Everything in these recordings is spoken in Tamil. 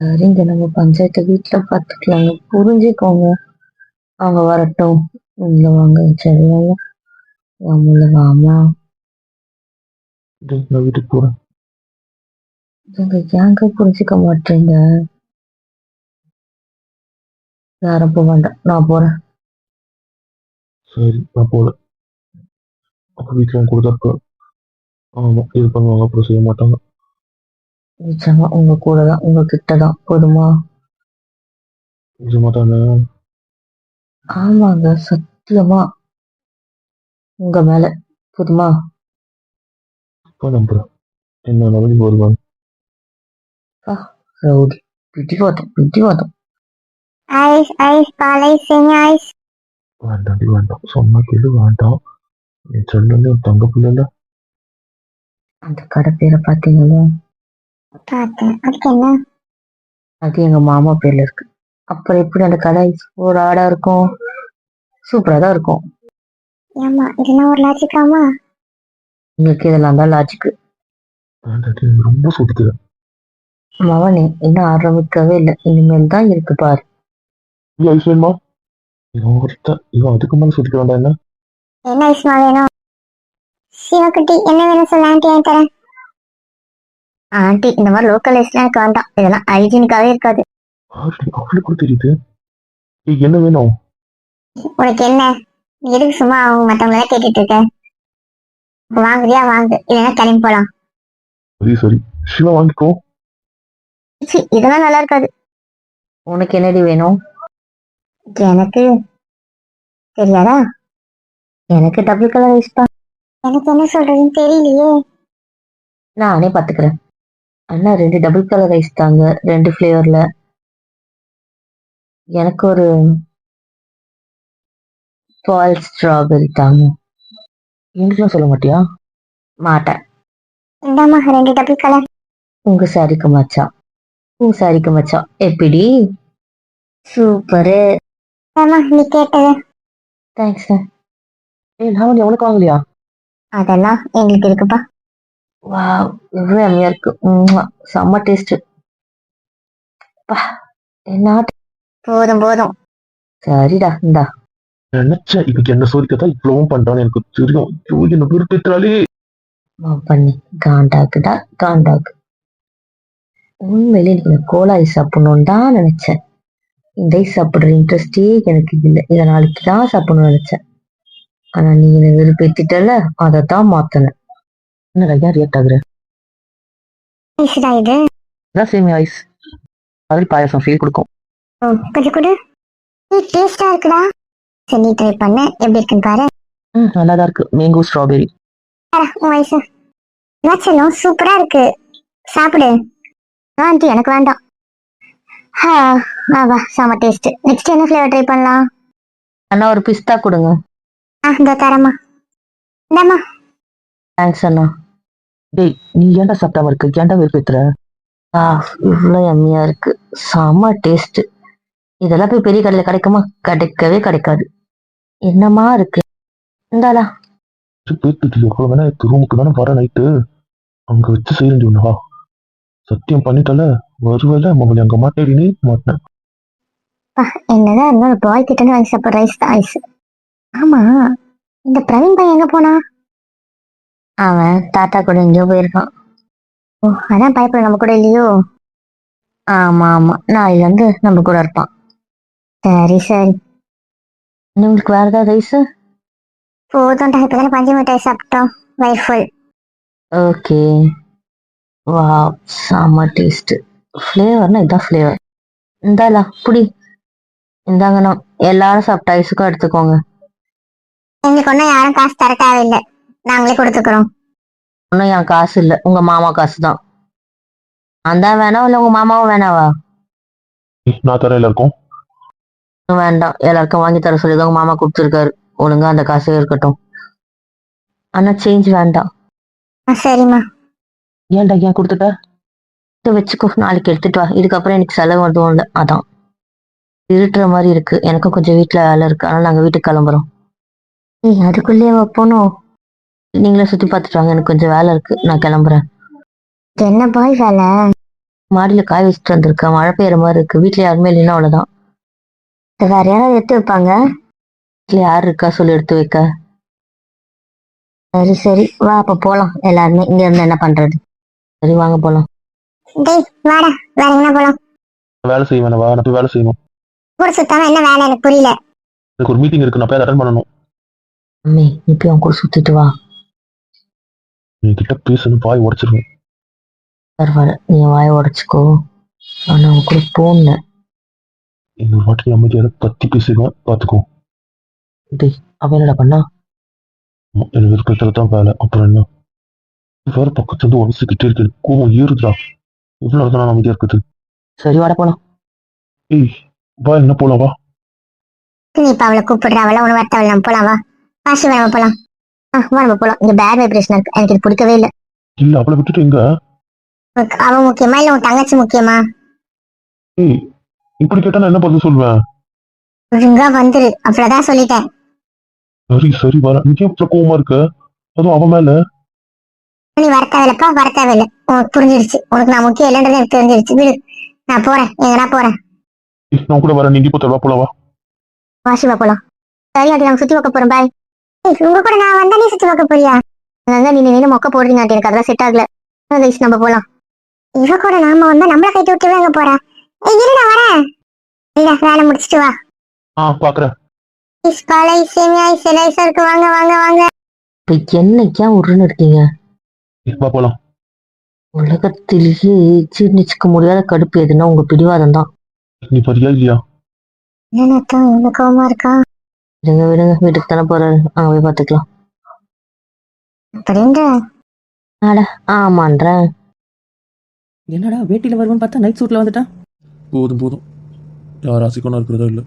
சரிங்க, நம்ம பஞ்சாயத்து வீட்ல பாத்துக்கலாங்க. புரிஞ்சுக்கோங்க. அவங்க வரட்டும். உள்ள வாங்க. சரியால உள்ள வாமா. நான் வீட்டுக்கு போறேன். நீங்க ஏங்க புரிஞ்சுக்க மாட்டீங்க? யாரும் போக வேண்டாம். நான் போறேன். சரி, நான் போல. அப்ப வீட்டுல என் கூட தான் இருப்பேன். ஆமா, இது பண்ணுவாங்க, அப்புறம் செய்ய மாட்டாங்க. நிச்சயமா உங்க கூட தான், உங்க கிட்ட தான். போதுமா? செய்ய மாட்டாங்க. ஆமாங்க, சத்தியமா உங்க மேல. போதுமா? இப்ப நம்புறேன். என்ன நம்பி வருவாங்க. ஆ, ரவுடி. பிடிவாதம், பிடிவாதம். ஐஸ் ஐஸ் பால் ஐஸ் செமி ஐஸ். வேண்டாம் வேண்டாம், சொன்னா கேளு, வேண்டாம். நீ சொல்லல, தங்க பிள்ளைல. அந்த கடை பேரை பாத்தீங்களா? பார்த்தேன், அதுக்கு என்ன? அது எங்க மாமா பேர்ல இருக்கு. அப்புறம் எப்படி அந்த கடை ஒரு ஆடா இருக்கும்? சூப்பரா தான் இருக்கும். ஏமா இதெல்லாம் ஒரு லாஜிக்காமா? உங்களுக்கு இதெல்லாம் தான் லாஜிக்கு. வேண்டாட்டி நீ ரொம்ப சுத்திக்கிற. மவனே, இன்னும் ஆரம்பிக்கவே இல்லை. இனிமேல் தான் இருக்கு பாரு. இல்ல ஐஸ் வேணுமா? இவன் ஒருத்தன், இவன் அதுக்கு மேல சுத்திக்க வேண்டாம் என்ன? என்ன ஐஸ்மா வேணும்? சிவக்குட்டி என்ன வேணும் சொல்ல, ஆண்டி வாங்கி தரேன். ஆண்டி இந்த மாதிரி லோக்கல் ஐஸ்லாம் எனக்கு வேண்டாம், இதெல்லாம் ஹைஜீனிக்காவே இருக்காது. அவளுக்கு கூட தெரியுது. ஏய், என்ன வேணும்? உனக்கு என்ன? நீ எதுக்கு சும்மா அவங்க மத்தவங்கள கேட்டுட்டு இருக்க? வாங்குறியா வாங்கு, இல்லைன்னா கிளம்பி போலாம். சரி சரி, சிவா வாங்கிக்கோ. ச்சீ, இதெல்லாம் நல்லா இருக்காது. உனக்கு என்னடி வேணும்? எனக்கு தெரியாதா? எனக்கு டபுள் கலர் ஐஸ் தான். எனக்கு என்ன சொல்றதுன்னு தெரியலையே. நானே பாத்துக்கிறேன். அண்ணா 2 டபுள் கலர் ஐஸ் தாங்க, 2 ஃபிளேவர்ல. எனக்கு ஒரு பால் ஸ்ட்ராபெரி தாங்க. எங்களுக்குலாம் சொல்ல மாட்டியா? மாட்டேன். இந்தாம்மா 2 டபுள் கலர். உங்க சாரிக்கு மச்சா. உங்க சாரிக்கு மச்சா. எப்படி? சூப்பரு. ஆமா, நீ கேட்டது. தேங்க்ஸ். ஏய், நான் உனக்கு வாங்கலையா? அதெல்லாம் எங்களுக்கு இருக்குப்பா. வாவ், இவ்வளவு அம்மையா இருக்கு. செம்ம டேஸ்ட். என்ன? போதும் போதும். சரிடா, இந்தா. நினைச்சேன் இன்னைக்கு என்ன சோதிக்கத்தான் இவ்வளவும் பண்றான்னு எனக்கு தெரியும். ஐயோ, என்ன விருப்பத்தாலே. பண்ணி காண்டாக்குடா, காண்டாக்கு. உண்மையிலே எனக்கு இந்த கோலா ஐஸ் சாப்பிடணும்னு தான் நினைச்சேன். இந்த ஐஸ் சாப்பிடுற இன்ட்ரெஸ்டே எனக்கு இல்லை. இதை நாளைக்கு தான் சாப்பிடணும்னு நினைச்சேன். ஆனா நீ என்னை விருப்பத்திட்டல, அதை தான் மாத்தினேன். என்னடா ஏன் ரியாக்ட் ஆகுற? ஐஸ்டா இது? அதான் சேமி ஐஸ். அதில் பாயாசம் ஃபீல் கொடுக்கும். ஓ, கொஞ்சம் கொடு. டேஸ்டா இருக்குடா. சரி, நீ ட்ரை பண்ண, எப்படி இருக்குன்னு பாரு. நல்லா தான் இருக்கு. Mango strawberry. உன் வயசு செல்லும் சூப்பரா இருக்கு, சாப்பிடு. ஆண்டி எனக்கு வேண்டாம். வா செம டேஸ்ட். நெக்ஸ்ட் என்ன ஃபிளேவர் ட்ரை பண்ணலாம்? அண்ணா ஒரு பிஸ்தா கொடுங்க. இந்த தரமா. இந்தாம்மா. தேங்க்ஸ் அண்ணா. டேய், நீ ஏன்டா சாப்பிடாம இருக்கு? ஏன்டா விருப்பத்துற? இவ்வளவு எம்மையா இருக்கு. செம்ம டேஸ்ட். இதெல்லாம் போய் பெரிய கடையில கிடைக்குமா? கிடைக்கவே கிடைக்காது. என்னமா இருக்கு. இந்தாடா. பேத்துக்கு எவ்வளவு வேணா ரூமுக்கு தானே வர நைட்டு. அங்க வச்சு செய்ய வேண்டியவா? சத்தியம் பண்ணிட்டல, வருவல மொபைல் அங்க மாட்டேடி நீ மாட்டேன். என்னதான் இருந்தாலும் பாய் கிட்ட இருந்து வாங்கி சாப்பிட்ற ரைஸ் தான் ஐஸ். ஆமா, இந்த பிரவீன் பையன் எங்க போனா? அவன் தாத்தா கூட எங்கேயோ போயிருக்கான். ஓ, அதான் பயப்பட நம்ம கூட இல்லையோ. ஆமா ஆமா, நாளைல இருந்து நம்ம கூட இருப்பான். சரி சரி. உங்களுக்கு வேற ஏதாவது ரைஸ்? போதும்டா, இப்பதானே பஞ்சு மிட்டாய் சாப்பிட்டோம், வயிறு ஃபுல். ஓகே. வா, செம்ம டேஸ்ட். ஃப்ளேவர்னா இதான் ஃப்ளேவர். இந்தாலா புடி. இந்தாங்கண்ணா, எல்லாரும் சாப்பிட்ட ஐஸுக்கும் எடுத்துக்கோங்க. எங்களுக்கு ஒன்றும் யாரும் காசு தர தேவையில்லை, நாங்களே கொடுத்துக்கிறோம். ஒன்றும் என் காசு இல்லை, உங்க மாமா காசு தான். நான் தான் வேணாம், இல்லை உங்க மாமாவும் வேணாவா? நான் தர எல்லாருக்கும். வேண்டாம், எல்லாருக்கும் வாங்கி தர சொல்லிதான் உங்க மாமா கொடுத்துருக்காரு. ஒழுங்கா அந்த காசே இருக்கட்டும். ஆனா சேஞ்ச் வேண்டாம். சரிம்மா. ஏன்டா ஏன் கொடுத்துட்ட? இதை வச்சுக்கோ, நாளைக்கு எடுத்துட்டு வா. இதுக்கப்புறம் எனக்கு செலவு எதுவும் இல்லை. அதான் இருட்டுற மாதிரி இருக்கு. எனக்கும் கொஞ்சம் வீட்டுல வேலை இருக்கு, அதனால நாங்க வீட்டுக்கு கிளம்புறோம். ஏய், அதுக்குள்ளேயே வைப்போனும். நீங்களே சுத்தி பார்த்துட்டு வாங்க, எனக்கு கொஞ்சம் வேலை இருக்கு, நான் கிளம்புறேன். என்ன பாய் வேலை? மாடியில காய வச்சுட்டு வந்திருக்கேன். மழை பெய்யுற மாதிரி இருக்கு. வீட்டுல யாருமே இல்லைன்னா அவ்வளவுதான். வேற யாராவது எடுத்து வைப்பாங்க. வீட்டுல யாரு இருக்கா சொல்லி எடுத்து வைக்க? சரி சரி வா அப்ப போலாம் எல்லாருமே. இங்க இருந்து என்ன பண்றது? சரி வாங்க போலாம். டேய் வாடா, வேற என்ன போலாம்? வேலை செய்வேன் வா, நான் போய் வேலை செய்யணும். கூட சுத்தாம என்ன வேலை எனக்கு புரியல. எனக்கு ஒரு மீட்டிங் இருக்கு, நான் போய் அட்டன் பண்ணணும். அம்மி நீ போய் அவன் கூட சுத்திட்டு வா. என்கிட்ட பேசணும் வாய் உடச்சிருவேன். பரவாயில்ல, நீ வாயை உடைச்சுக்கோ. ஆனா அவன் கூட போன இன்னொரு வாட்டி அமைதியாக கத்தி பேசுவேன் பார்த்துக்கோ. டேய் அவன் என்னடா பண்ணா? எனக்கு இருக்கிறதுல தான் வேலை, அப்புறம் என்ன? வேற பக்கத்துல இருந்து உடச்சிக்கிட்டே இருக்கு, கோவம் ஏறுதுடா. எவ்வளவு நேரம் தான் நான் அமைதியா இருக்குது? சரி வாட போலாம். ஏய் வா, என்ன போலாம் வா. நீ இப்ப அவளை கூப்பிடுற, அவளை உணவு வரத்த அவளை நம்ம போலாம் வா. காசு வேணாம போலாம். வா நம்ம போலாம். இங்க பேட் வைப்ரேஷன் இருக்கு, எனக்கு இது பிடிக்கவே இல்லை. இல்ல அவளை விட்டுட்டு எங்க? அவன் முக்கியமா இல்ல உன் தங்கச்சி முக்கியமா? ஏய் இப்படி கேட்டா நான் என்ன பதில் சொல்லுவேன்? ஒழுங்கா வந்துரு, அவ்வளவுதான் சொல்லிட்டேன். சரி சரி வர. நீ ஏன் இவ்வளவு கோவமா இருக்க? அதுவும் அவன் மேல. நீ வர தேவையில்லப்பா, வர தேவையில்லை. உனக்கு புரிஞ்சிருச்சு, உனக்கு நான் முக்கியம் இல்லைன்றது எனக்கு தெரிஞ்சிருச்சு. விடு, நான் போறேன். எங்கடா போறேன்? ஏய், நான் கூட வரேன், நீ இப்போ தருவா போலாம் வா. வா சிவா போலாம். சரி ஆண்டி, நாங்க சுத்தி பார்க்க போறோம். பாய். உங்க கூட நான் வந்தா நீ சுத்தி பார்க்க போறியா? அதான் நீ நின்று மொக்க போடுறீங்க ஆண்டி, எனக்கு அதெல்லாம் செட் ஆகல. கைஸ் நம்ம போலாம். இவ கூட நாம வந்தா நம்மள கைட்டு விட்டு எங்க போறா? இருடா வரேன். இல்ல வேலை முடிச்சிட்டு வா. பாக்குறேன். பாலை சேமியாய் சிலைசா இருக்கு, வாங்க வாங்க வாங்க. இப்ப என்னைக்கா உருன்னு இருக்கீங்க? வா போலாம். உலகத்திலேயே ஜீர்ணிச்சுக்க முடியாத கடுப்பு எதுன்னா உங்க பிடிவாதம் தான். நீ வரியா இல்லையா? என்னக்கா இந்த கோவமா இருக்கா? விடுங்க விடுங்க, வீட்டுக்கு தானே போறாரு, அங்க போய் பாத்துக்கலாம். அப்படின்ற ஆமான்றேன். என்னடா வேட்டியில் வருவான்னு பார்த்தா நைட் சூட்டில் வந்துட்டான். போதும் போதும், யார் ஆசைக்கணும் இருக்கிறதா இல்லை.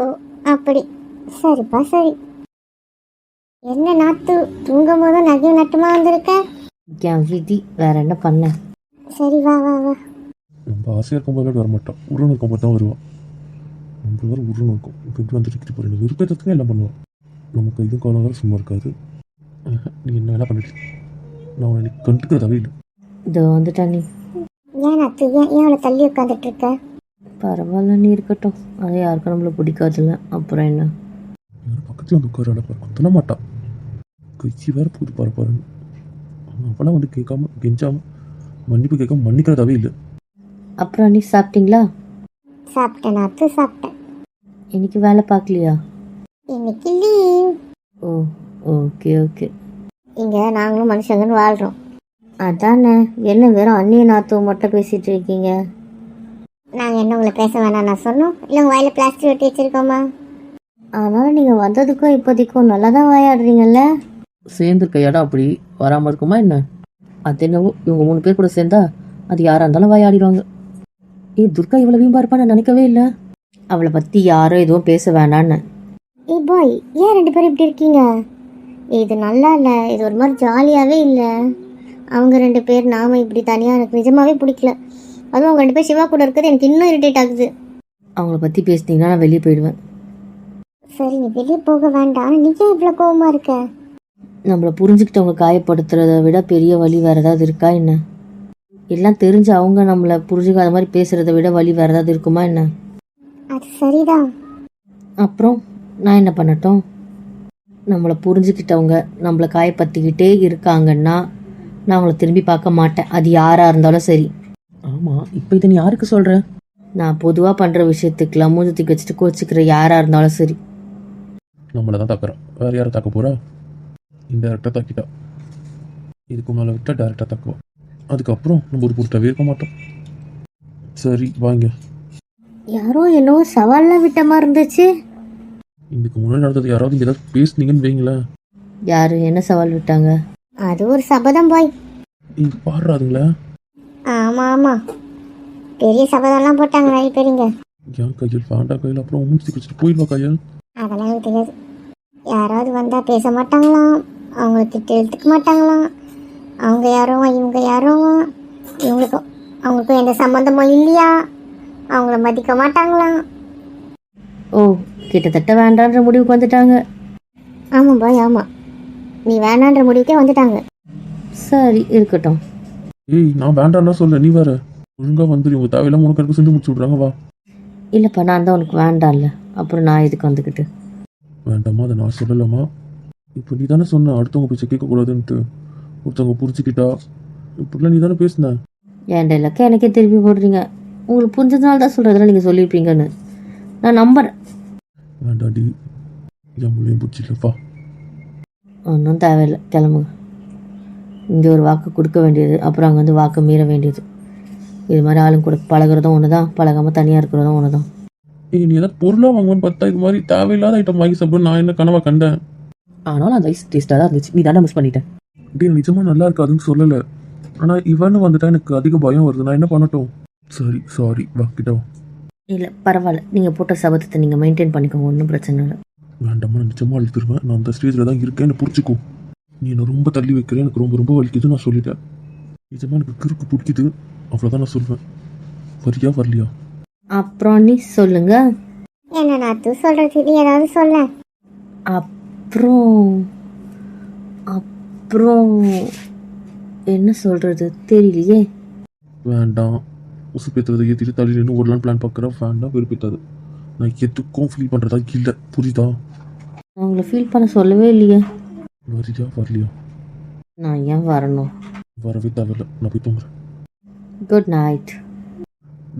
ஓ அப்படி, சரிப்பா சரி. என்ன நாத்து, தூங்கும் போது நகையும் நட்டுமா வந்திருக்க? என் விதி, வேற என்ன பண்ண? சரி வா வா வா. நம்ம ஆசையாக இருக்கும் போது வர மாட்டான், உருன்னு இருக்கும் போது தான் வருவான். நம்ம வேறு உருன்னு இருக்கும், இப்போ இப்படி வந்துட்டு போகிறேன். விருப்பத்துக்கு எல்லாம் பண்ணுவான். நமக்கு இது காலம் வேறு சும்மா இருக்காது. நீ என்ன வேணா பண்ணிட்டு, நான் உன்னை கண்டுக்கிறதாவே இல்லை. இதோ வந்துட்டா நீ. ஏன் நாத்து, ஏன் அவளை தள்ளி உட்காந்துட்டு இருக்க? பரவாயில்ல, நீ இருக்கட்டும். அது யாருக்கும் நம்மள பிடிக்காதுல்ல, அப்புறம் என்ன? பக்கத்தில் வந்து உட்கார பாரு, குத்தன மாட்டான். கட்சி வேறு போது பாரு பாருன்னு. அவெல்லாம் வந்து கேட்காம கெஞ்சாம மன்னிப்பு கேட்காம மன்னிக்கிறதாவே இல்லை. அப்புறம் நீ சாப்பிட்டீங்களா? சாப்பிட்டேன் நாத்து, சாப்பிட்டேன். இன்னைக்கு வேலை பார்க்கலையா? இன்னைக்கு லீவ். ஓ ஓகே ஓகே. இங்க நாங்களும் மனுஷங்கன்னு வாழ்றோம். அதானே, என்ன வெறும் அந்நிய நாத்துவ மட்டும் பேசிட்டு இருக்கீங்க? நாங்க என்ன உங்களை பேச வேணாம் நான் சொன்னோம்? இல்ல உங்க வாயில பிளாஸ்டிக் வெட்டி வச்சிருக்கோமா? ஆனாலும் நீங்க வந்ததுக்கும் இப்போதைக்கும் நல்லா தான் வாயாடுறீங்கல்ல. சேர்ந்துருக்க இடம் அப்படி வராம இருக்குமா என்ன? அது என்னவோ, இவங்க 3 பேர் கூட சேர்ந்தா அது யாரா இருந்தாலும் வாயாடிடுவாங்க. துர்கா இவ்வளவு வீம்பா இருப்பா நான் நினைக்கவே இல்லை. அவளை பத்தி யாரும் எதுவும் பேச வேணான்னு. பாய், ஏன் 2 பேரும் இப்படி இருக்கீங்க? இது நல்லா இல்லை, இது ஒரு மாதிரி ஜாலியாகவே இல்லை. அவங்க 2 பேர், நாம இப்படி தனியாக எனக்கு நிஜமாவே பிடிக்கல. அதுவும் அவங்க 2 பேர் சிவா கூட இருக்கிறது எனக்கு இன்னும் இரிட்டேட் ஆகுது. அவங்கள பற்றி பேசினீங்கன்னா நான் வெளியே போயிடுவேன். சரி நீ வெளியே போக வேண்டாம், நீ ஏன் இவ்வளோ கோவமா இருக்க? நம்மளை புரிஞ்சுக்கிட்டவங்க காயப்படுத்துறத விட பெரிய வழி வேற ஏதாவது இருக்கா என்ன? எல்லாம் தெரிஞ்சு அவங்க நம்மளை புரிஞ்சுக்காத மாதிரி பேசுறத விட வழி வேற ஏதாவது இருக்குமா என்ன? அது சரிதான். அப்புறம் நான் என்ன பண்ணட்டும்? நம்மளை புரிஞ்சுக்கிட்டவங்க நம்மளை காயப்படுத்திக்கிட்டே இருக்காங்கன்னா நான் அவங்கள திரும்பி பார்க்க மாட்டேன், அது யாரா இருந்தாலும் சரி. ஆமாம், இப்போ இதை நீ யாருக்கு சொல்கிற? நான் பொதுவாக பண்ணுற விஷயத்துக்கெல்லாம் மூஞ்சி தூக்கி வச்சுட்டு கோச்சிக்கிற யாரா இருந்தாலும் சரி. நம்மளை தான் தாக்குறோம், வேறு யாரை தாக்க போகிறா? இன்டெரக்டாக தாக்கிட்டா. இதுக்கு மேலே விட்டால் டேரெக்டாக தாக்குவோம். அதுக்கப்புறம் நம்ம ஒரு பொருட்டாகவே இருக்க மாட்டோம். சரி வாங்க. யாரோ என்னவோ சவால்லாம் விட்ட மாதிரி இருந்துச்சு. இதுக்கு முன்னாடி நடந்தது யாராவது இங்கே ஏதாவது பேசுனீங்கன்னு வைங்களேன். யாரு என்ன சவால் விட்டாங்க? அது ஒரு சபதம் பாய். பாடுறாதுங்களா? ஆமா ஆமா, பெரிய சபதம்லாம் போட்டாங்க நிறைய பேருங்க. என் கையில் வேண்டா கையில், அப்புறம் மூச்சு வச்சுட்டு போயிடுவா கையில். அதெல்லாம் எனக்கு தெரியாது. யாராவது வந்தா பேச மாட்டாங்களாம், அவங்கள திட்டு எழுத்துக்க மாட்டாங்களாம். அவங்க யாரோ இவங்க யாரோ, இவங்களுக்கும் அவங்களுக்கும் எந்த சம்மந்தமும் இல்லையா, அவங்கள மதிக்க மாட்டாங்களாம். ஓ, கிட்டத்தட்ட வேண்டான்ற முடிவுக்கு வந்துட்டாங்க. ஆமாம் பாய் ஆமாம், நீ வேணான்ற முடிவுக்கே வந்துட்டாங்க. சரி இருக்கட்டும். ஏய் நான் வேண்டாம்னா சொல்ல, நீ வேற ஒழுங்காக வந்துடு, இவங்க தேவையில்லாம உனக்கு எனக்கு செஞ்சு முடிச்சு விட்றாங்க. வா. இல்லைப்பா, நான் தான் உனக்கு வேண்டாம்ல, அப்புறம் நான் எதுக்கு வந்துக்கிட்டு? வேண்டாம்மா, அதை நான் சொல்லலாமா? இப்போ நீ தானே சொன்ன அடுத்தவங்க பேச்சை கேட்கக்கூடாதுன்ட்டு. ஒருத்தவங்க புரிஞ்சுக்கிட்டா இப்படிலாம் நீ தானே பேசின. என் டைலாக்கே எனக்கே திருப்பி போடுறீங்க. உங்களுக்கு புரிஞ்சதுனால தான் சொல்கிறதெல்லாம் நீங்கள் சொல்லியிருப்பீங்கன்னு நான் நம்புறேன். வேண்டாடி, என் மூலியம் பிடிச்சில்லப்பா. ஒன்றும் தேவையில்லை, கிளம்புங்க. இங்கே ஒரு வாக்கு கொடுக்க வேண்டியது, அப்புறம் அங்கே வந்து வாக்கு மீற வேண்டியது. இது மாதிரி ஆளுங்க கூட பழகிறதும் ஒன்று தான், பழகாமல் தனியாக இருக்கிறதும் ஒன்று தான். நீ ஏதாவது பொருளாக வாங்குவேன்னு பார்த்தா இது மாதிரி தேவையில்லாத ஐட்டம் வாங்கி சாப்பிட நான் என்ன கனவா கண்டேன். ஆனாலும் அந்த ஐஸ் டேஸ்ட்டாக தான் இருந்துச்சு. நீ தானே மிஸ் பண்ணிட்டேன். டே, நிஜமாக நல்லா இருக்காதுன்னு சொல்லலை, ஆனால் இவன்னு வந்துட்டா எனக்கு அதிக பயம் வருது. நான் என்ன பண்ணட்டும்? சரி, சாரி, வா கிட்ட வா. இல்லை பரவாயில்ல, நீங்கள் போட்ட சபதத்தை நீங்கள் மெயின்டைன் பண்ணிக்கோங்க, ஒன்றும் பிரச்சனை இல்லை. வேண்டாமா, நான் நிஜமாக அழுத்துருவேன். நான் அந்த ஸ்டேஜில் தான் இருக்கேன்னு புரிச்சுக்கோ. நீ என்னை ரொம்ப தள்ளி வைக்கிறேன், எனக்கு ரொம்ப ரொம்ப வலிக்குது, நான் சொல்லிட்டேன். நிஜமாக எனக்கு கிறுக்கு பிடிக்குது, அவ்வளோதான் நான் சொல்வேன். வரியா வரலையா? அப்புறம் நீ சொல்லுங்க. என்ன நான் சொல்றது, நீ ஏதாவது சொல்ல. அப்புறம் அப்புறம் என்ன சொல்கிறது தெரியலையே. வேண்டாம், உசுப்பேற்றுறதை ஏற்றிட்டு தள்ளி நின்று ஓடலான்னு பிளான் பார்க்குறேன். வேண்டாம், வெறுப்பேற்றாது. நான் எதுக்கும் ஃபீல் பண்ணுறதா இல்லை, புரியுதா? நான் உங்களை ஃபீல் பண்ண சொல்லவே இல்லையே. வரியா வரலையா? நான் ஏன் வரணும்? வரவே தேவையில்லை, நான் போய் தூங்குறேன். Good night.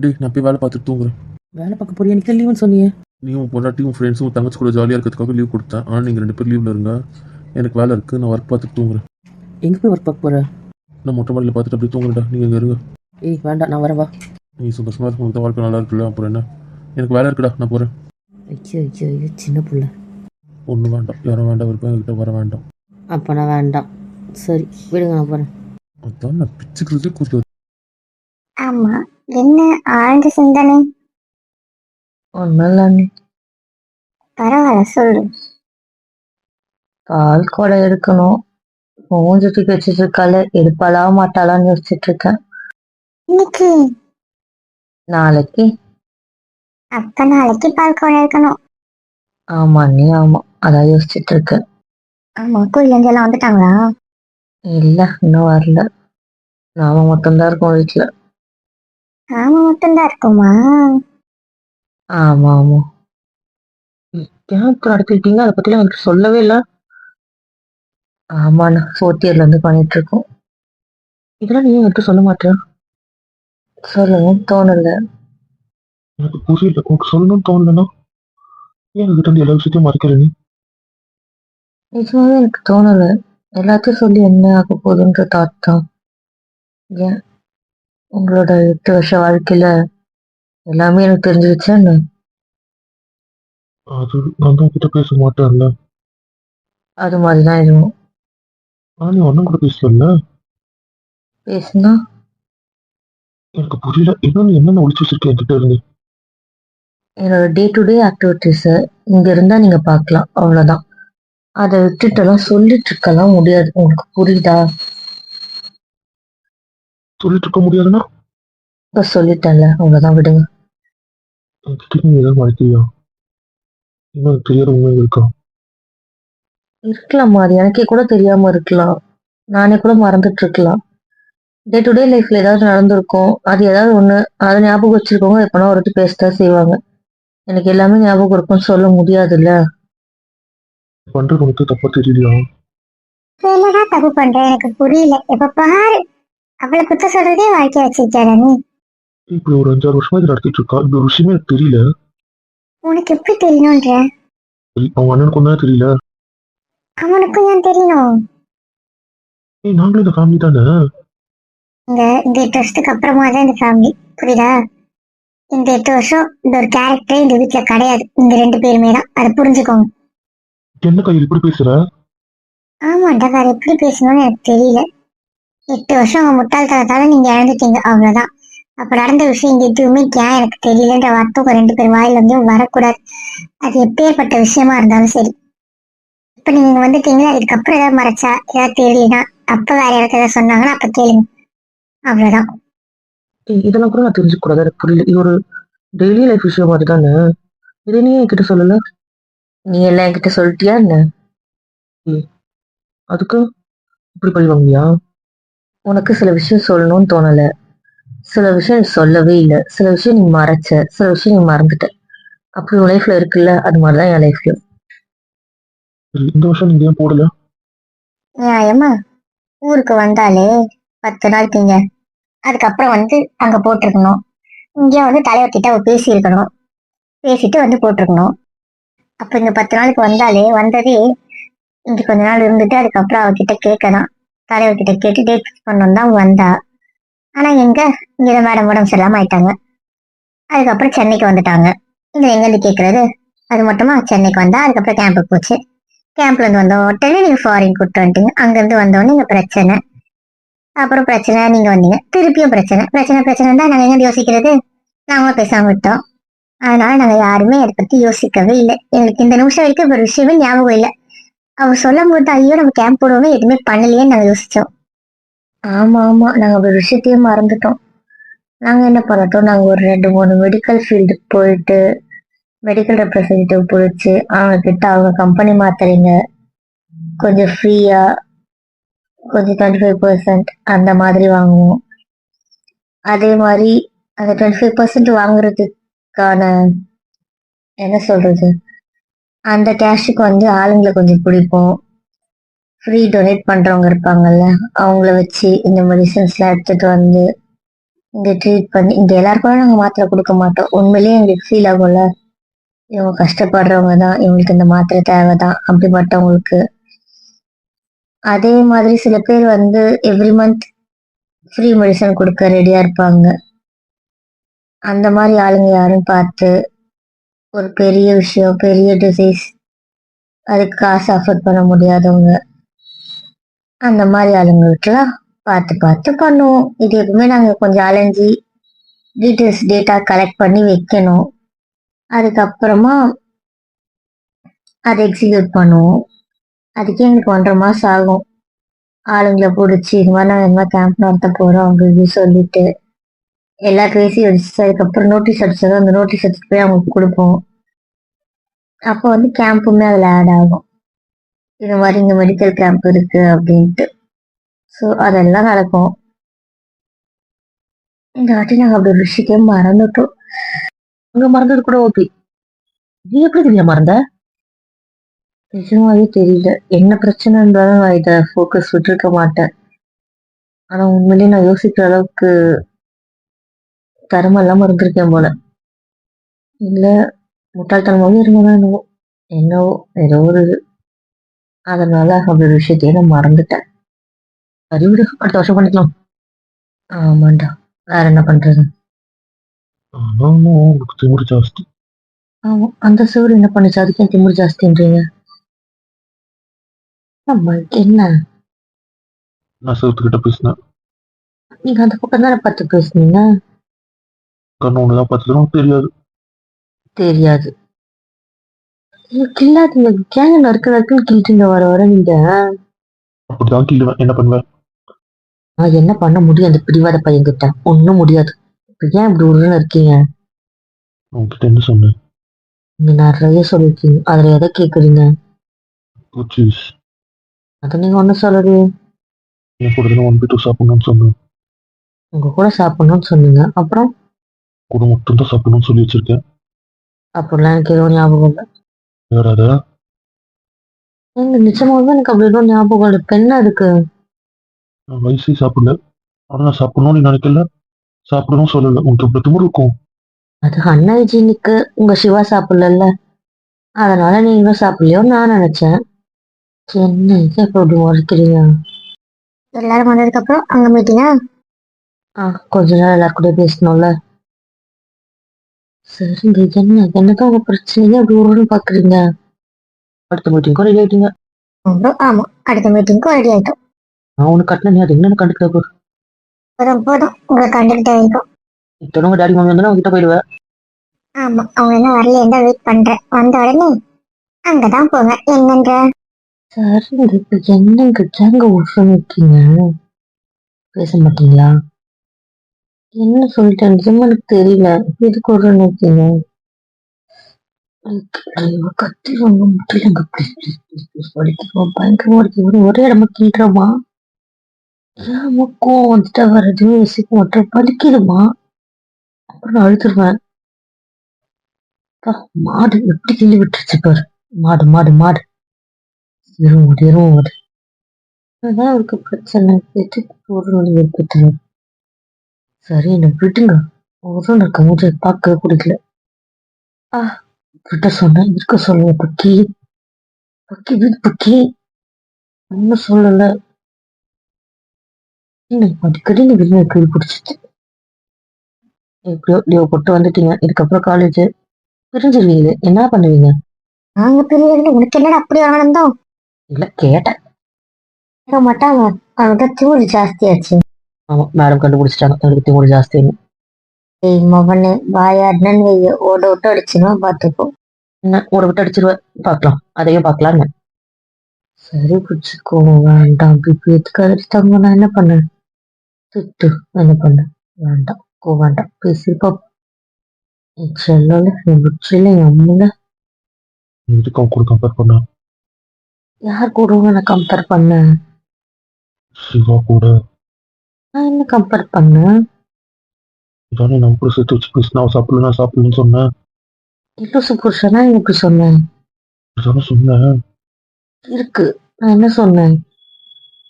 டே, நான் போய் வேலை பார்த்துட்டு தூங்குறேன். வேலை பார்க்க போறியா? எனக்கு லீவுன்னு சொன்னியே. நீயும் பொண்டாட்டி உன் ஃப்ரெண்ட்ஸும் உன் தங்கச்சி கூட ஜாலியாக இருக்கிறதுக்காக லீவ் கொடுத்தேன். ஆனால் நீங்கள் 2 பேர் லீவில் இருங்க. எனக்கு வேலை இருக்குது, நான் ஒர்க் பார்த்துட்டு தூங்குறேன். எங்கே போய் ஒர்க் பார்க்க போகிற? நான் மொட்டை மாடியில் பார்த்துட்டு அப்படியே தூங்குறேன்டா. நீங்கள் இங்கே இருங்க. ஏய் வேண்டாம், நான் வரவா. நீ சந்தோஷமாக இருக்கும், உங்களுக்கு தான் வாழ்க்கை நல்லா இருக்குல்ல, அப்புறம் என்ன? எனக்கு வேலை இருக்குடா, நான் போகிறேன். ஐயோ ஐயோ ஐயோ, சின்ன பிள்ளை. ஒன்றும் வேண்டாம், யாரும் வேண்டாம், விருப்பம் என்கிட்ட வர வேண்டாம். அப்போ நான் வேண்டாம். சரி விடுங்க, நான் போகிறேன். அதான் நான் பிச்சுக்கிறதே குறியாது. ஆமா, என்ன ஆழ்ந்த சிந்தனை? ஒன்றும் இல்லை. பரவாயில்ல, சொல்லு. பால் கூட எடுக்கணும். மூஞ்சி தூக்கி வச்சுட்டு இருக்கால, எடுப்பாளா மாட்டாளான்னு யோசிச்சுட்டு இருக்கேன். இன்னைக்கு? நாளைக்கு. அப்ப நாளைக்கு பால் கோழ இருக்கணும். ஆமா நீ, ஆமா, அதான் யோசிச்சுட்டு இருக்கேன். ஆமா, கோயிலேருந்து எல்லாம் வந்துட்டாங்களா? இல்லை, இன்னும் வரல. நாம மட்டும்தான் இருக்கோம் வீட்டில். ஆமா, மட்டும்தான் இருக்குமா? ஆமா ஆமா. கேம்ப் நடத்திருக்கீங்க, அதை பற்றிலாம் எனக்கு சொல்லவே இல்லை. ஆமாண்ணா, 4th இயர்ல இருந்து பண்ணிட்டு இருக்கோம். இதெல்லாம் நீ எனக்கு சொல்ல மாட்டேன். சொல்லுங்க, தோணல. எனக்கு புரியல, உனக்கு சொல்லணும்னு தோணலன்னா ஏன் என்கிட்ட வந்து எல்லா விஷயத்தையும் மறைக்கிற நீ? நிஜமாவே எனக்கு தோணல. எல்லாத்தையும் சொல்லி என்ன ஆக போகுதுன்ற தாட் தான். ஏன் உங்களோட 8 வருஷ வாழ்க்கையில எல்லாமே எனக்கு தெரிஞ்சிருச்சா என்ன? அது நான் தான் கிட்ட பேச மாட்டேன்ல. அது மாதிரிதான் இதுவும். நீ ஒன்னும் கூட பேசல. பேசுனா எனக்கு புரியல, இன்னும் என்னென்ன ஒழிச்சு வச்சிருக்கேன் என்கிட்ட இருந்து? என்னோட டே டு டே ஆக்டிவிட்டிஸை இங்க இருந்தா நீங்க பார்க்கலாம், அவ்வளவுதான். அதை விட்டுட்டெல்லாம் சொல்லிட்டு இருக்கலாம் முடியாது. உங்களுக்கு புரியுதா? சொல்லிட்டு இருக்க முடியாதுன்னா இப்ப சொல்லிட்டேன்ல, அவ்வளவுதான், விடுங்க. என்கிட்ட நீ ஏதாவது மறைக்கிறியா? இன்னும் எனக்கு தெரியாத உண்மை இருக்கா? இருக்கலாம், அது எனக்கே கூட தெரியாம இருக்கலாம். நானே கூட மறந்துட்டு இருக்கலாம். டே டு டே லைஃப்ல ஏதாவது நடந்திருக்கும், அது ஏதாவது ஒண்ணு, அதை ஞாபகம் வச்சிருக்கவங்க எப்பனா ஒருத்தர் பேசத்தான் செய்வாங்க. எனக்கு எல்லாமே ஞாபகம் இருக்கும்னு சொல்ல முடியாதுல்ல. பண்றது உனக்கு தப்பா தெரியலையா? என்னடா தப்பு பண்ற, எனக்கு புரியல. எப்ப பாரு அவளை குத்த சொல்றதே வாழ்க்கைய வச்சிருக்காரா நீ? இப்படி ஒரு 5-6 வருஷமா இது நடத்திட்டு இருக்கா. இந்த ஒரு விஷயமே எனக்கு தெரியல. உனக்கு எப்படி தெரியணும்ன்ற? அவங்க அண்ணனுக்கு ஒன்னா தெரியல. அவனுக்கும் ஏன் தெரியணும்? நாங்களும் இந்த ஃபேமிலி தானே. இந்த 8 வருஷத்துக்கு அப்புறமா தான் இந்த ஃபேமிலி, புரியுதா? இந்த 8 வருஷம் இந்த ஒரு கேரக்டரே இந்த வீட்டுல கிடையாது. இந்த 2 பேருமே தான், அதை புரிஞ்சுக்கோங்க. என்ன கையில் இப்படி பேசுற? ஆமாண்டா, வேற எப்படி பேசணும்னு எனக்கு தெரியல. 8 வருஷம் அவங்க முட்டாள்தனத்தால நீங்க இழந்துட்டீங்க, அவ்வளவுதான். அப்ப நடந்த விஷயம் இங்க எதுவுமே ஏன் எனக்கு தெரியலன்ற வார்த்தை உங்க 2 பேர் வாயில இருந்து வரக்கூடாது. அது எப்பேற்பட்ட விஷயமா இருந்தாலும் சரி. இப்ப நீங்க வந்துட்டீங்களா, இதுக்கப்புறம் ஏதாவது மறைச்சா, ஏதாவது தெரியலனா, அப்ப வேற யாருக்கு ஏதாவது சொன்னாங்கன்னா அப்ப கேளுங்க, அவ்வளவுதான். இதெல்லாம் கூட நான் தெரிஞ்சுக்க கூடாது, எனக்கு புரியல. இது ஒரு டெய்லி லைஃப் விஷயம் மாதிரி தானே. இதை நீ என்கிட்ட சொல்லல. நீ எல்லாம் என்கிட்ட சொல்லிட்டியா என்ன? அதுக்கு இப்படி பழி வாங்கியா? உனக்கு சில விஷயம் சொல்லணும்னு தோணல, சில விஷயம் நீ சொல்லவே இல்லை, சில விஷயம் நீ மறைச்ச, சில விஷயம் நீ மறந்துட்ட. அப்படி உன் லைஃப்ல இருக்குல்ல, அது மாதிரிதான் என் லைஃப்லயும். சரி, இந்த வருஷம் நீங்க ஏன் போடல? நியாயமா ஊருக்கு வந்தாலே 10 நாள் திங்க, அதுக்கப்புறம் அங்க போட்டிருக்கணும். இங்க தலைவர்கிட்ட அவ பேசியிருக்கணும், பேசிட்டு போட்டிருக்கணும். அப்ப இங்க 10 நாளுக்கு வந்தாலே வந்ததே இங்க கொஞ்ச நாள் இருந்துட்டு அதுக்கப்புறம் அவகிட்ட கேட்கலாம். தலைவர்கிட்ட கேட்டு டேட் ஃபிக்ஸ் பண்ணணும் தான் வந்தா. ஆனா இங்க மேடம் உடம்பு சரியில்லாம ஆயிட்டாங்க. அதுக்கப்புறம் சென்னைக்கு வந்துட்டாங்க. இங்க எங்க இருந்து கேக்குறது? அது மட்டுமா, சென்னைக்கு வந்தா அதுக்கப்புறம் கேம்புக்கு போச்சு. கேம்ப்ல இருந்து வந்த உடனே நீங்க ஃபாரின் கூட்டு வந்துட்டீங்க. அங்க இருந்து வந்தோடனே இங்க பிரச்சனை, அப்புறம் பிரச்சனை, நீங்க வந்தீங்க திருப்பியும் பிரச்சனை. பிரச்சனை தான் நாங்க எங்க யோசிக்கிறது? நாங்களும் பேசாம விட்டோம். அதனால நாங்க யாருமே அதை பத்தி யோசிக்கவே இல்லை. எங்களுக்கு இந்த நிமிஷம் வரைக்கும் ஒரு விஷயமே ஞாபகம் இல்லை. அவர் சொல்லும் போது ஐயோ நம்ம கேம்ப் போடுவோமே, எதுவுமே பண்ணலையேன்னு நாங்க யோசிச்சோம். ஆமா ஆமா, நாங்க ஒரு விஷயத்தையே மறந்துட்டோம். நாங்க என்ன பண்ணட்டோம், நாங்க ஒரு 2-3 மெடிக்கல் ஃபீல்டுக்கு போயிட்டு மெடிக்கல் ரெப்ரஸன்டேட்டிவ் போயிடுச்சு. அவங்க கிட்ட அவங்க கம்பெனி மாத்துறீங்க, கொஞ்சம் ஃப்ரீயா, கொஞ்சம் 25% அந்த மாதிரி வாங்குவோம். அதே மாதிரி அந்த 25% வாங்குறதுக்கான என்ன சொல்றது, அந்த கேஷுக்கு ஆளுங்களை கொஞ்சம் பிடிப்போம். ஃப்ரீ டொனேட் பண்றவங்க இருப்பாங்கல்ல, அவங்கள வச்சு இந்த மெடிசன்ஸ் எல்லாம் எடுத்துட்டு இங்க ட்ரீட் பண்ணி, இங்க எல்லாருக்கும் நாங்க மாத்திரை கொடுக்க மாட்டோம். உண்மையிலேயே எங்களுக்கு ஃபீல் ஆகும்ல, இவங்க கஷ்டப்படுறவங்க தான், இவங்களுக்கு இந்த மாத்திரை தேவைதான் அப்படிப்பட்டவங்களுக்கு. அதே மாதிரி சில பேர் எவ்ரி மந்த் ஃப்ரீ மெடிசன் கொடுக்க ரெடியா இருப்பாங்க. அந்த மாதிரி ஆளுங்க யாரும் பார்த்து ஒரு பெரிய விஷயம், பெரிய டிசீஸ், அதுக்கு காசு அஃபோர்ட் பண்ண முடியாதவங்க, அந்த மாதிரி ஆளுங்களுக்கெல்லாம் பார்த்து பார்த்து பண்ணுவோம். இது எப்பவுமே நாங்க கொஞ்சம் அலைஞ்சி டேட்டா கலெக்ட் பண்ணி வைக்கணும். அதுக்கப்புறமா அதை எக்ஸிக்யூட் பண்ணுவோம். அதுக்கே எங்களுக்கு 1.5 மாசம் ஆகும். ஆளுங்களை பிடிச்சி இது மாதிரி நாங்கள் என்ன கேம்ப் நடத்த போறோம் அப்படின்னு சொல்லிட்டு எல்லாம் பேசி வச்சு, அதுக்கப்புறம் நோட்டீஸ் அடிச்சதும் அந்த நோட்டீஸ் எடுத்துட்டு போய் அவங்களுக்கு கொடுப்போம். அப்போ கேம்புமே அதில் ஆட் ஆகும், இது மாதிரி இங்க மெடிக்கல் கேம்ப் இருக்கு அப்படின்ட்டு. ஸோ அதெல்லாம் நடக்கும். இந்த வாட்டி நாங்கள் அப்படி ஒரு விஷயத்தையே மறந்துட்டோம். அங்க மறந்தது கூட ஓகே, நீ எப்படி தெரியா மறந்த? நிஜமாவே தெரியல, என்ன பிரச்சனை இருந்தாலும் நான் இதை ஃபோக்கஸ் விட்டுருக்க மாட்டேன். ஆனா உண்மையிலேயே நான் யோசிக்கிற அளவுக்கு திறமை இல்லாம இருந்திருக்கேன் போல. இல்ல முட்டாள்தனமாவே இருந்ததா என்னவோ, என்னவோ ஏதோ ஒரு இது. அதனால அப்படி ஒரு விஷயத்தையே நான் மறந்துட்டேன். சரி விடு, அடுத்த வருஷம் பண்ணிக்கலாம். ஆமாண்டா, வேற என்ன பண்றது. ஆனாலும் உங்களுக்கு திமிரு ஜாஸ்தி. ஆமா, அந்த சிவர் என்ன பண்ணுச்சு, அதுக்கு ஏன் திமிரு ஜாஸ்தின்றீங்க? நம்மளுக்கு என்ன? நான் சிவத்துக்கிட்ட பேசினேன். நீங்க அந்த பக்கம் தானே பார்த்து பேசுனீங்க. கண்ணு ஒண்ணுதான் பார்த்துக்கணும் தெரியாது. தெரியாது. கில்லாதீங்க, கேங்க நறுக்குன்னு கிழிட்டுங்க வர வர நீங்க. அப்படிதான் கிள்ளுவேன், என்ன பண்ணுவேன்? நான் என்ன பண்ண முடியும் அந்த பிடிவாத பையன்கிட்ட? ஒன்றும் முடியாது. இப்ப ஏன் இப்படி உருன்னு இருக்கீங்க? உங்ககிட்ட என்ன சொன்னேன்? நீங்க நிறைய சொல்லிருக்கீங்க, அதுல எதை கேக்குறீங்க? சீஸ், அதை நீங்க ஒன்றும் சொல்லலையே. என் கூட தானே 1 by 2 சாப்பிடணும்னு சொன்னேன். உங்க கூட சாப்பிடணும்னு சொன்னீங்க, அப்புறம்? கூட மட்டும் தான் சாப்பிடணும்னு சொல்லி வச்சிருக்கேன். அப்படிலாம் எனக்கு எதுவும் ஞாபகம் இல்லை. வேற அதை எங்க நிச்சயமாவே எனக்கு அப்படி எதுவும் ஞாபகம் இல்லை. இப்ப என்ன இருக்கு? நான் வயசே சாப்பிடல, ஆனா நான் சாப்பிடணும்னு நினைக்கல, சாப்பிடணும் சொல்லல. உனக்கு இப்படி திமிரு இருக்கும். அது அன்ஹைஜீனிக்கு, உங்க சிவா சாப்பிடல, அதனால நீங்களும் சாப்பிடலையோன்னு நான் நினைச்சேன். என்ன இது இப்ப இப்படி முறைக்கிறீங்க? எல்லாரும் வந்ததுக்கு அப்புறம் அங்க மீட்டிங்கா? கொஞ்ச நேரம் எல்லாரும் கூட பேசணும்ல. சரிங்க, என்னதான் உங்க பிரச்சனைங்க அப்படி உருன்னு பாக்குறீங்க? அடுத்த மீட்டிங் கூட ரெடி ஆயிட்டீங்க. அப்புறம் ஆமா, அடுத்த மீட்டிங்க்கும் ரெடி ஆயிட்டோம். நான் உனக்கு கட்டின, நீ அது என்னன்னு கண்டுக்கிட்ட போர். போதும் உங்களை கண்டுகிட்ட வரைக்கும். இத்தனை உங்க டாடி மாமி வந்தா உங்ககிட்ட போயிடுவேன். ஆமா, அவங்க என்ன வரல வெயிட் பண்றேன். வந்த உடனே அங்கதான் போங்க எங்கன்ற. சரிங்க, இப்ப என்னங்க கேங்க உருன்னு இருக்கீங்க? பேச மாட்டீங்களா? என்ன சொல்லிட்டேன் நிஜமா எனக்கு தெரியல, எதுக்கு உருன்னு இருக்கீங்க? ஐயோ, கத்தி வாங்க முடியலங்க. ப்ளீஸ் ப்ளீஸ் ப்ளீஸ் ப்ளீஸ், வலிக்குது, பயங்கரமா வலிக்குது. ஒரே இடமா கீழ்றமா? ஏன் கோவம் வந்துட்டா வேற எதுவும் யோசிக்க மாட்டேன். வலிக்குதுமா. அப்புறம் நான் அழுதுருவேன். அப்பா, மாடு எப்படி கிள்ளி விட்டுருச்சு பாரு. மாடு மாடு மாடு. எருவும் எருவும் அது. அதான் அவருக்கு பிரச்சனை. எதுக்கு ஒரு விருப்பத்துல. சரி என்ன விடுங்க. ஒரு இருக்க மூஞ்சை பார்க்க பிடிக்கல. ஆ கிட்ட சொன்னேன் இருக்க சொல்லுங்க பக்கி. பக்கி வீடு பக்கி. ஒன்னும் சொல்லல. அடிக்கடி நீ வெளியே கீழ் பிடிச்சிச்சு. எப்படியோ லீவ் போட்டு வந்துட்டீங்க. இதுக்கப்புறம் காலேஜ் பிரிஞ்சிருவீங்க. என்ன பண்ணுவீங்க? நாங்க பிரியறது உனக்கு என்னடா அப்படி ஆனந்தம்? இல்ல கேட்டேன். கேட்க மாட்டாங்க. அவனுக்கு திமிரு ஜாஸ்தியாச்சு. ஆமா மேடம் கண்டுபிடிச்சிட்டாங்க. எனக்கு திமுறை ஜாஸ்தின்னு. ஏய் மகனே வாயாடுனன்னு வைய ஓட விட்டு அடிச்சுனா பாத்துக்கோ. என்ன ஊரை விட்டு அடிச்சிருவேன். பார்க்கலாம். அதையும் பார்க்கலான்னு. சரி பிடிச்சிக்கோ. வேண்டாம் பிபி எதுக்காக நான் என்ன பண்ணேன்? திட்டு. என்ன பண்ணேன்? வேண்டாம் வேண்டாம் பேசிருப்போம். என் செல்லல என் உச்சில என் அம்முல எதுக்கு அவன் கூட கம்பேர் பண்ண? யார் கூட நான் கம்பேர் பண்ணேன்? சிவா கூட. நான் என்ன கம்பேர் பண்ணேன்? இதானே நம்ம கூட சேர்த்து வச்சு பேசினா சாப்பிடலன்னு சொன்னேன். இலூசு புருஷனா இப்படி சொன்னேன்? இதானே சொன்னேன். இருக்கு. நான் என்ன சொன்னேன்?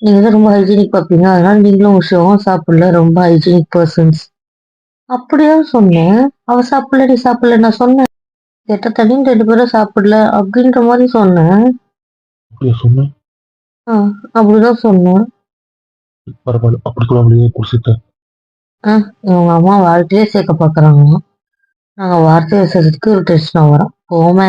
நீங்க தான் ரொம்ப ஹைஜீனிக் பார்ப்பீங்க. அதனால நீங்களும் விஷயம் சாப்பிடல. ரொம்ப ஹைஜீனிக் பர்சன்ஸ். அப்படியா சொன்னேன்? அவ சாப்பிடல நீ சாப்பிடல நான் சொன்னேன். கெட்ட தண்ணின்னு 2 பேரும் சாப்பிடல அப்படின்ற மாதிரி சொன்னேன். அப்படியா சொன்னேன்? அப்படிதான் சொன்னேன். பரவாயில்ல, அப்படி கூட அவளையே குடிச்சிட்டேன். இவங்க அம்மா வாழ்க்கையே சேர்க்க பாக்குறாங்க. நாங்க வார்த்தையை சேர்த்துக்கு ஒரு டென்ஷன் வரோம். போமே.